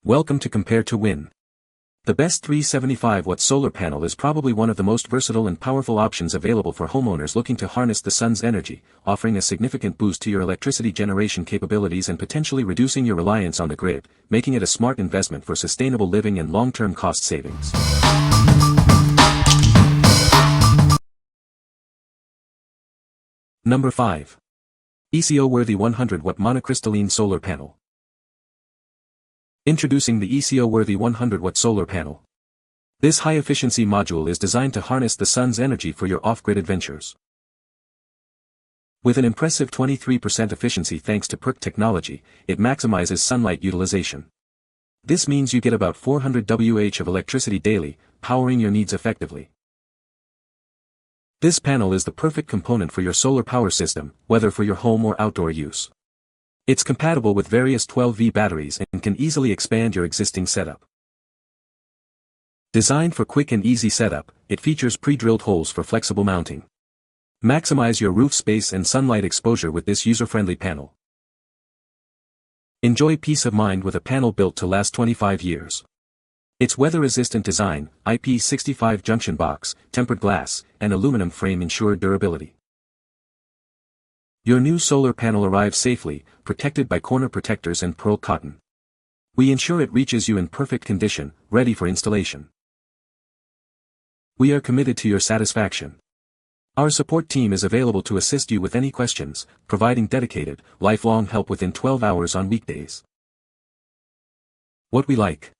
Welcome to Compare to Win. The best 375-watt solar panel is probably one of the most versatile and powerful options available for homeowners looking to harness the sun's energy, offering a significant boost to your electricity generation capabilities and potentially reducing your reliance on the grid, making it a smart investment for sustainable living and long-term cost savings. Number 5. ECO-worthy 100-watt monocrystalline solar panel. Introducing the ECO-worthy 100-watt solar panel. This high-efficiency module is designed to harness the sun's energy for your off-grid adventures. With an impressive 23% efficiency thanks to PERC technology, it maximizes sunlight utilization. This means you get about 400 Wh of electricity daily, powering your needs effectively. This panel is the perfect component for your solar power system, whether for your home or outdoor use. It's compatible with various 12V batteries and can easily expand your existing setup. Designed for quick and easy setup, it features pre-drilled holes for flexible mounting. Maximize your roof space and sunlight exposure with this user-friendly panel. Enjoy peace of mind with a panel built to last 25 years. Its weather-resistant design, IP65 junction box, tempered glass, and aluminum frame ensure durability. Your new solar panel arrives safely, protected by corner protectors and pearl cotton. We ensure it reaches you in perfect condition, ready for installation. We are committed to your satisfaction. Our support team is available to assist you with any questions, providing dedicated, lifelong help within 12 hours on weekdays. What we like.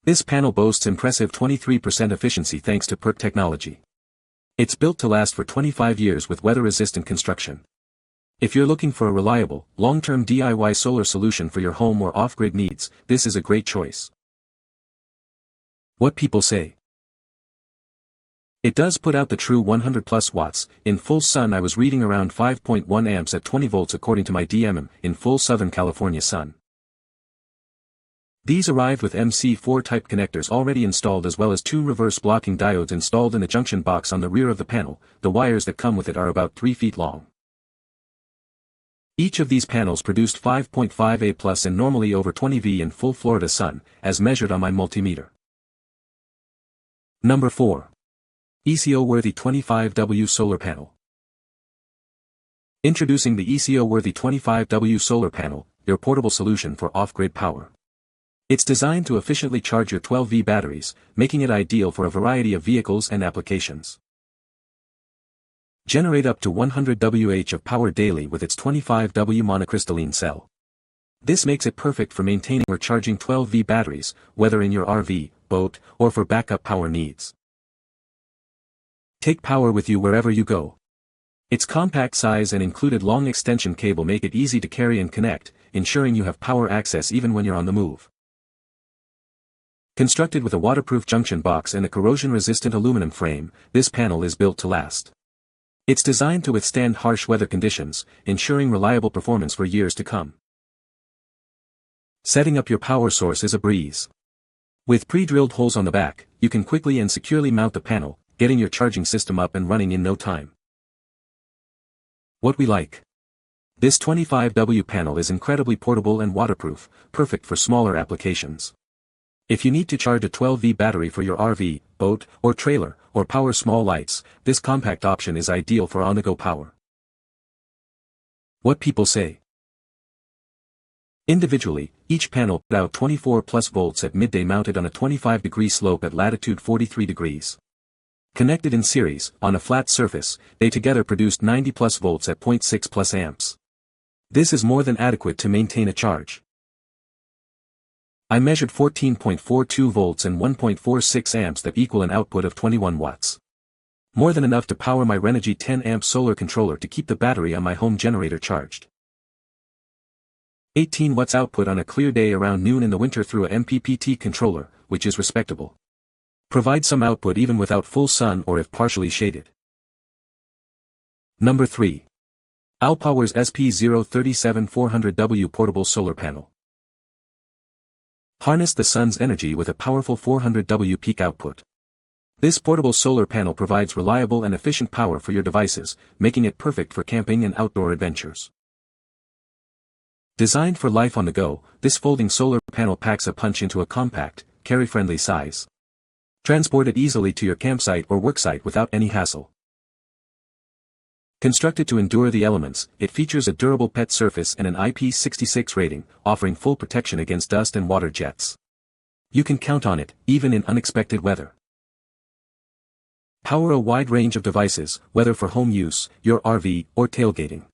This panel boasts impressive 23% efficiency thanks to PERC technology. It's built to last for 25 years with weather-resistant construction. If you're looking for a reliable, long-term DIY solar solution for your home or off-grid needs, this is a great choice. What people say. It does put out the true 100 plus watts. In full sun I was reading around 5.1 amps at 20 volts according to my DMM, in full Southern California sun. These arrived with MC4 type connectors already installed as well as 2 reverse blocking diodes installed in the junction box on the rear of the panel. The wires that come with it are about 3 feet long. Each of these panels produced 5.5 A plus and normally over 20 V in full Florida sun, as measured on my multimeter. Number 4. ECO-worthy 25W solar panel. Introducing the ECO-worthy 25W solar panel, your portable solution for off-grid power. It's designed to efficiently charge your 12V batteries, making it ideal for a variety of vehicles and applications. Generate up to 100 Wh of power daily with its 25W monocrystalline cell. This makes it perfect for maintaining or charging 12V batteries, whether in your RV, boat, or for backup power needs. Take power with you wherever you go. Its compact size and included long extension cable make it easy to carry and connect, ensuring you have power access even when you're on the move. Constructed with a waterproof junction box and a corrosion-resistant aluminum frame, this panel is built to last. It's designed to withstand harsh weather conditions, ensuring reliable performance for years to come. Setting up your power source is a breeze. With pre-drilled holes on the back, you can quickly and securely mount the panel, getting your charging system up and running in no time. What we like. This 25W panel is incredibly portable and waterproof, perfect for smaller applications. If you need to charge a 12V battery for your RV, boat, or trailer, or power small lights, this compact option is ideal for on-the-go power. What people say. Individually, each panel put out 24 plus volts at midday mounted on a 25-degree slope at latitude 43 degrees. Connected in series, on a flat surface, they together produced 90 plus volts at 0.6 plus amps. This is more than adequate to maintain a charge. I measured 14.42 volts and 1.46 amps that equal an output of 21 watts. More than enough to power my Renogy 10 amp solar controller to keep the battery on my home generator charged. 18 watts output on a clear day around noon in the winter through a MPPT controller, which is respectable. Provide some output even without full sun or if partially shaded. Number 3. ALLPOWERS SP037-400W portable solar panel. Harness the sun's energy with a powerful 400W peak output. This portable solar panel provides reliable and efficient power for your devices, making it perfect for camping and outdoor adventures. Designed for life on the go, this folding solar panel packs a punch into a compact, carry-friendly size. Transport it easily to your campsite or worksite without any hassle. Constructed to endure the elements, it features a durable PET surface and an IP66 rating, offering full protection against dust and water jets. You can count on it, even in unexpected weather. Power a wide range of devices, whether for home use, your RV, or tailgating.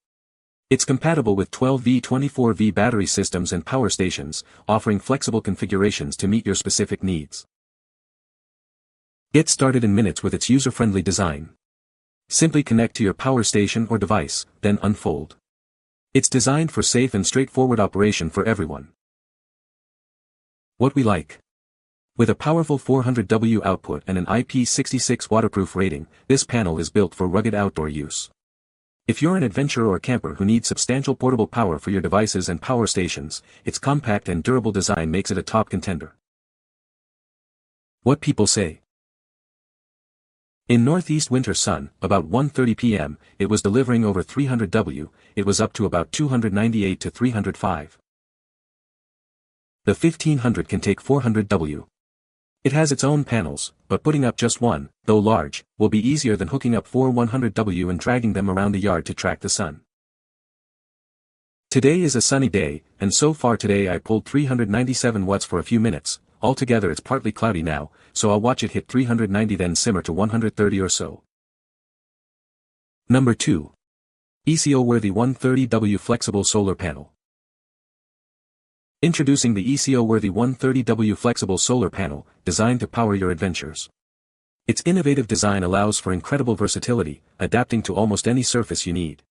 It's compatible with 12V 24V battery systems and power stations, offering flexible configurations to meet your specific needs. Get started in minutes with its user-friendly design. Simply connect to your power station or device, then unfold. It's designed for safe and straightforward operation for everyone. What we like. With a powerful 400W output and an IP66 waterproof rating, this panel is built for rugged outdoor use. If you're an adventurer or camper who needs substantial portable power for your devices and power stations, its compact and durable design makes it a top contender. What people say. In northeast winter sun, about 1:30 p.m., it was delivering over 300W, it was up to about 298 to 305. The 1500 can take 400W. It has its own panels, but putting up just one, though large, will be easier than hooking up 4 100W and dragging them around the yard to track the sun. Today is a sunny day, and so far today I pulled 397 watts for a few minutes. Altogether it's partly cloudy now, so I'll watch it hit 390 then simmer to 130 or so. Number 2. ECO-worthy 130W Flexible Solar Panel. Introducing the ECO-worthy 130W Flexible Solar Panel, designed to power your adventures. Its innovative design allows for incredible versatility, adapting to almost any surface you need.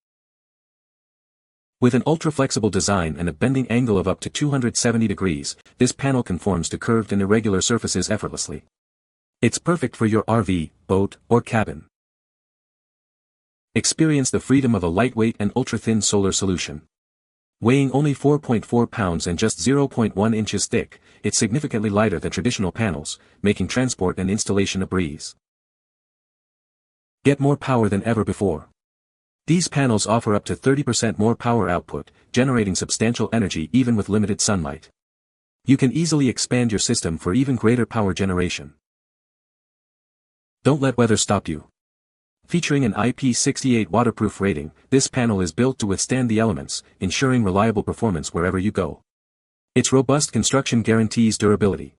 With an ultra-flexible design and a bending angle of up to 270 degrees, this panel conforms to curved and irregular surfaces effortlessly. It's perfect for your RV, boat, or cabin. Experience the freedom of a lightweight and ultra-thin solar solution. Weighing only 4.4 pounds and just 0.1 inches thick, it's significantly lighter than traditional panels, making transport and installation a breeze. Get more power than ever before. These panels offer up to 30% more power output, generating substantial energy even with limited sunlight. You can easily expand your system for even greater power generation. Don't let weather stop you. Featuring an IP68 waterproof rating, this panel is built to withstand the elements, ensuring reliable performance wherever you go. Its robust construction guarantees durability.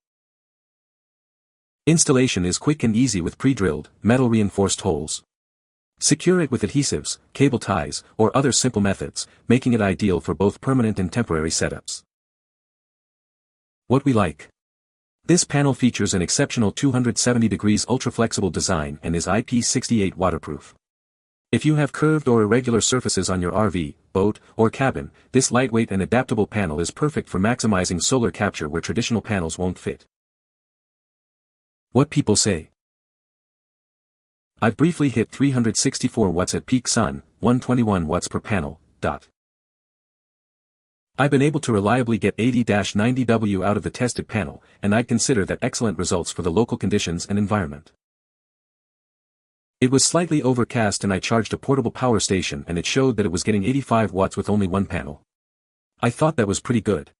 Installation is quick and easy with pre-drilled, metal-reinforced holes. Secure it with adhesives, cable ties, or other simple methods, making it ideal for both permanent and temporary setups. What we like. This panel features an exceptional 270 degrees ultra-flexible design and is IP68 waterproof. If you have curved or irregular surfaces on your RV, boat, or cabin, this lightweight and adaptable panel is perfect for maximizing solar capture where traditional panels won't fit. What people say. I've briefly hit 364 watts at peak sun, 121 watts per panel. I've been able to reliably get 80-90W out of the tested panel, and I'd consider that excellent results for the local conditions and environment. It was slightly overcast and I charged a portable power station and it showed that it was getting 85 watts with only one panel. I thought that was pretty good.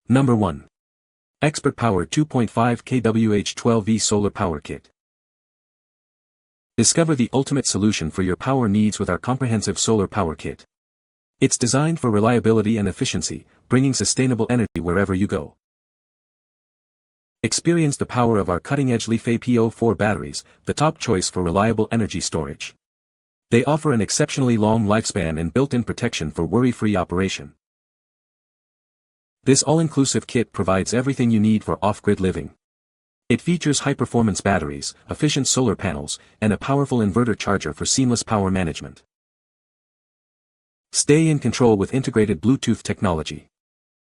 Number 1. ExpertPower 2.5 kWh 12V Solar Power Kit. Discover the ultimate solution for your power needs with our comprehensive solar power kit. It's designed for reliability and efficiency, bringing sustainable energy wherever you go. Experience the power of our cutting-edge LiFePO4 batteries, the top choice for reliable energy storage. They offer an exceptionally long lifespan and built-in protection for worry-free operation. This all-inclusive kit provides everything you need for off-grid living. It features high-performance batteries, efficient solar panels, and a powerful inverter charger for seamless power management. Stay in control with integrated Bluetooth technology.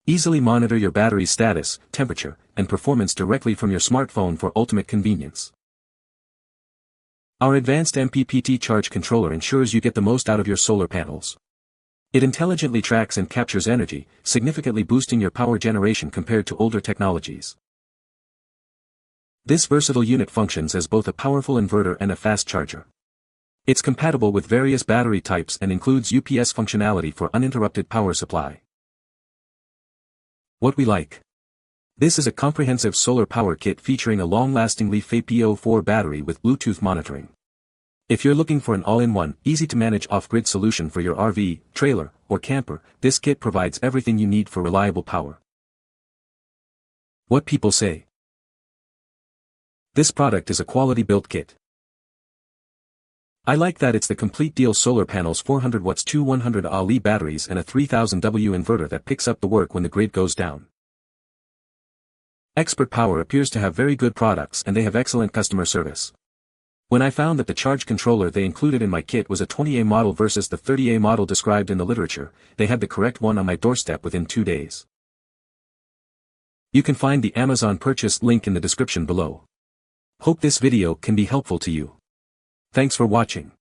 Easily monitor your battery's status, temperature, and performance directly from your smartphone for ultimate convenience. Our advanced MPPT charge controller ensures you get the most out of your solar panels. It intelligently tracks and captures energy, significantly boosting your power generation compared to older technologies. This versatile unit functions as both a powerful inverter and a fast charger. It's compatible with various battery types and includes UPS functionality for uninterrupted power supply. What we like. This is a comprehensive solar power kit featuring a long-lasting LiFePO4 battery with Bluetooth monitoring. If you're looking for an all-in-one, easy-to-manage off-grid solution for your RV, trailer, or camper, this kit provides everything you need for reliable power. What people say. This product is a quality-built kit. I like that it's the complete deal: solar panels, 400 watts, two 100 Ah batteries and a 3000W inverter that picks up the work when the grid goes down. ExpertPower appears to have very good products and they have excellent customer service. When I found that the charge controller they included in my kit was a 20A model versus the 30A model described in the literature, they had the correct one on my doorstep within 2 days. You can find the Amazon purchase link in the description below. Hope this video can be helpful to you. Thanks for watching.